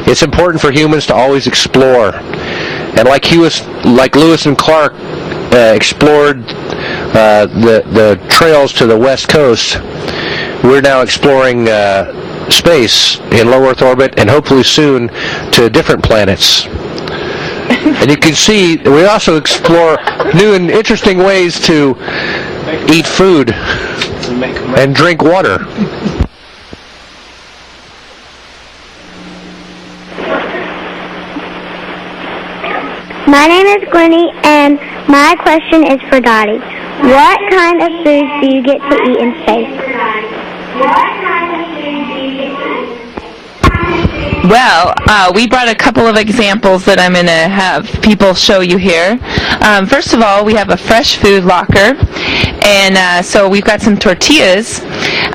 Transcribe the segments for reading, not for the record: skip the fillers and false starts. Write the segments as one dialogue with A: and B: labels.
A: It's important for humans to always explore. And like Lewis and Clark explored the trails to the west coast, we're now exploring space in low Earth orbit, and hopefully soon to different planets. And you can see we also explore new and interesting ways to eat food and drink water.
B: My name is Gwenny, and my question is for Dottie. What kind of foods do you get to eat in space?
C: Well, we brought a couple of examples that I'm going to have people show you here. First of all, we have a fresh food locker, and so we've got some tortillas,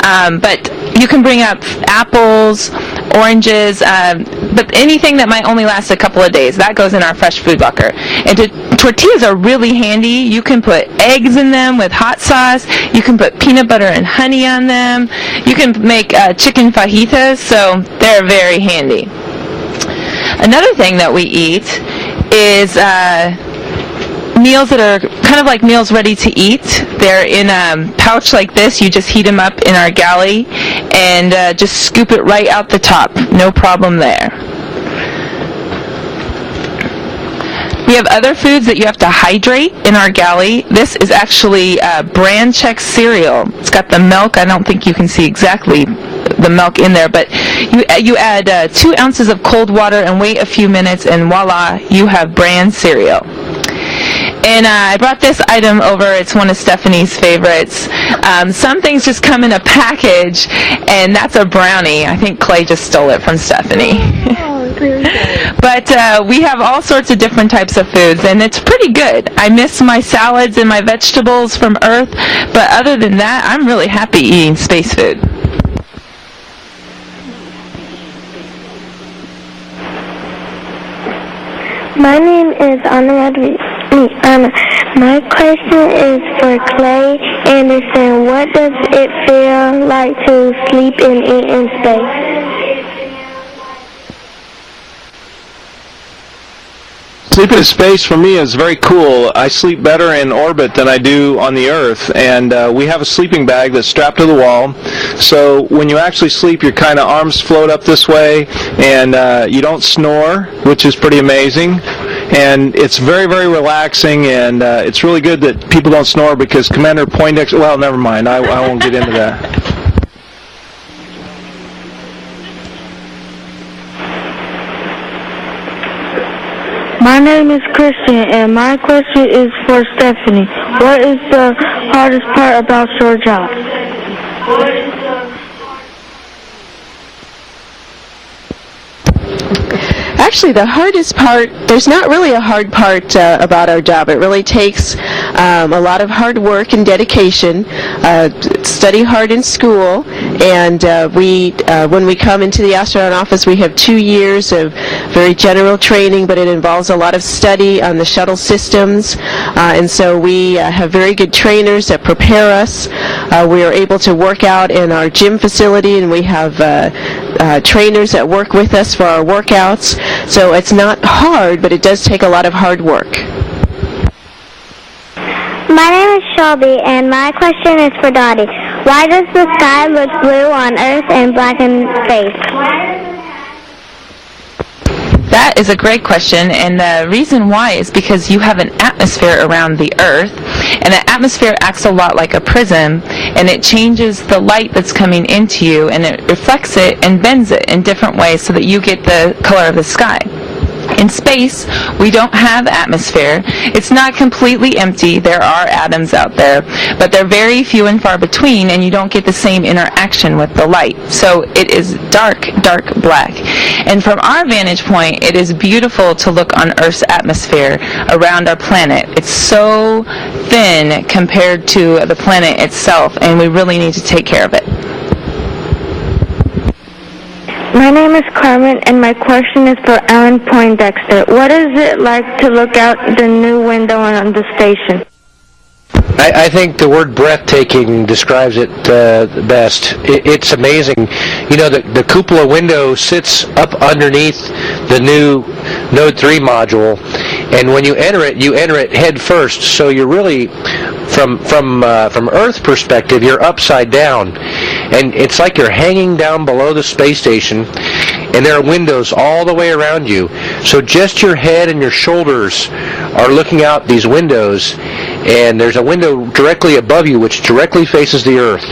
C: but you can bring up apples, oranges, but anything that might only last a couple of days, that goes in our fresh food locker. And tortillas are really handy. You can put eggs in them with hot sauce. You can put peanut butter and honey on them. You can make chicken fajitas, so they're very handy. Another thing that we eat is meals that are kind of like meals ready to eat. They're in a pouch like this. You just heat them up in our galley and just scoop it right out the top. No problem there. We have other foods that you have to hydrate in our galley. This is actually brand check cereal. It's got the milk. I don't think you can see exactly the milk in there, but you add 2 ounces of cold water and wait a few minutes, and voila, you have brand cereal. And I brought this item over. It's one of Stephanie's favorites. Some things just come in a package, and that's a brownie. I think Clay just stole it from Stephanie. But we have all sorts of different types of foods, and it's pretty good. I miss my salads and my vegetables from Earth, but other than that, I'm really happy eating space food.
B: My name is Anna. My question is for Clay Anderson. What does it feel like to sleep and eat in space?
D: Sleeping in space for me is very cool. I sleep better in orbit than I do on the Earth, and we have a sleeping bag that's strapped to the wall. So when you actually sleep, your kind of arms float up this way, and you don't snore, which is pretty amazing. And it's very, very relaxing, and it's really good that people don't snore because Commander Poindexter, well, never mind, I won't get into that.
E: My name is Christian, and my question is for Stephanie. What is the hardest part about your job?
F: Actually, the hardest part, there's not really a hard part about our job. It really takes a lot of hard work and dedication, study hard in school, and when we come into the astronaut office, we have 2 years of very general training, but it involves a lot of study on the shuttle systems, and so we have very good trainers that prepare us. We are able to work out in our gym facility, and we have trainers that work with us for our workouts. So it's not hard, but it does take a lot of hard work.
B: My name is Shelby, and my question is for Dottie. Why does the sky look blue on Earth and black in space?
C: That is a great question, and the reason why is because you have an atmosphere around the Earth, and the atmosphere acts a lot like a prism, and it changes the light that's coming into you, and it reflects it and bends it in different ways so that you get the color of the sky. In space, we don't have atmosphere. It's not completely empty. There are atoms out there, but they're very few and far between, and you don't get the same interaction with the light. So it is dark, dark black. And from our vantage point, it is beautiful to look on Earth's atmosphere around our planet. It's so thin compared to the planet itself, and we really need to take care of it.
E: My name is Carmen, and my question is for Alan Poindexter. What is it like to look out the new window on the station?
A: I think the word breathtaking describes it best. It's amazing. You know, the cupola window sits up underneath the new Node 3 module, and when you enter it head first. So you're really, from Earth perspective, you're upside down, and it's like you're hanging down below the space station, and there are windows all the way around you. So just your head and your shoulders are looking out these windows, and there's a window directly above you which directly faces the Earth,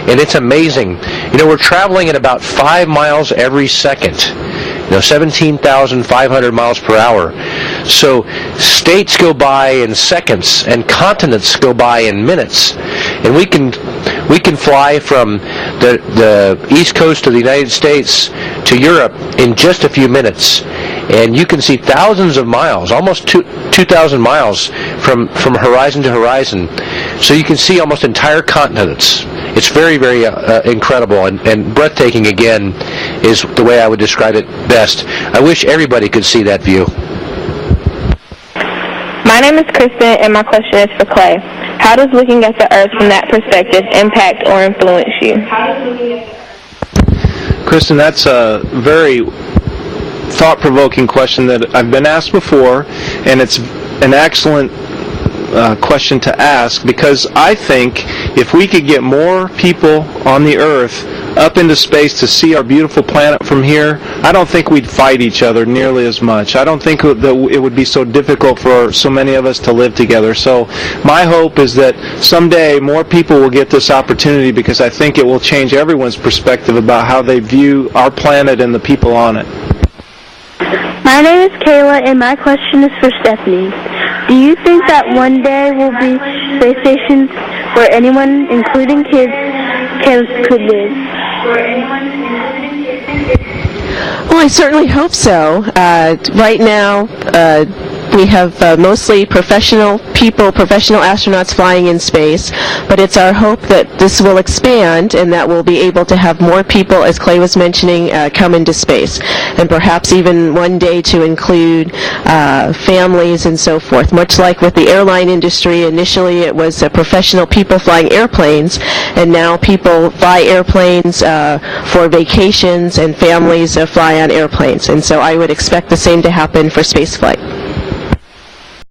A: and it's amazing. You know, we're traveling at about 5 miles every second. 17,500 miles per hour. So states go by in seconds, and continents go by in minutes. And we can fly from the east coast of the United States to Europe in just a few minutes. And you can see thousands of miles, almost 2,000 miles from horizon to horizon. So you can see almost entire continents. It's very, very incredible, and breathtaking, again, is the way I would describe it best. I wish everybody could see that view.
B: My name is Kristen, and my question is for Clay. How does looking at the Earth from that perspective impact or influence you?
D: Kristen, that's a very thought-provoking question that I've been asked before, and it's an excellent question to ask, because I think if we could get more people on the Earth up into space to see our beautiful planet from here, I don't think we'd fight each other nearly as much. I don't think that it would be so difficult for so many of us to live together. So my hope is that someday more people will get this opportunity, because I think it will change everyone's perspective about how they view our planet and the people on it.
E: My name is Kayla, and my question is for Stephanie. Do you think that one day will be space stations where anyone, including kids, could live?
F: Well, I certainly hope so. Right now, we have mostly professional people, professional astronauts flying in space, but it's our hope that this will expand and that we'll be able to have more people, as Clay was mentioning, come into space, and perhaps even one day to include families and so forth. Much like with the airline industry, initially it was professional people flying airplanes, and now people fly airplanes for vacations, and families fly on airplanes. And so I would expect the same to happen for spaceflight.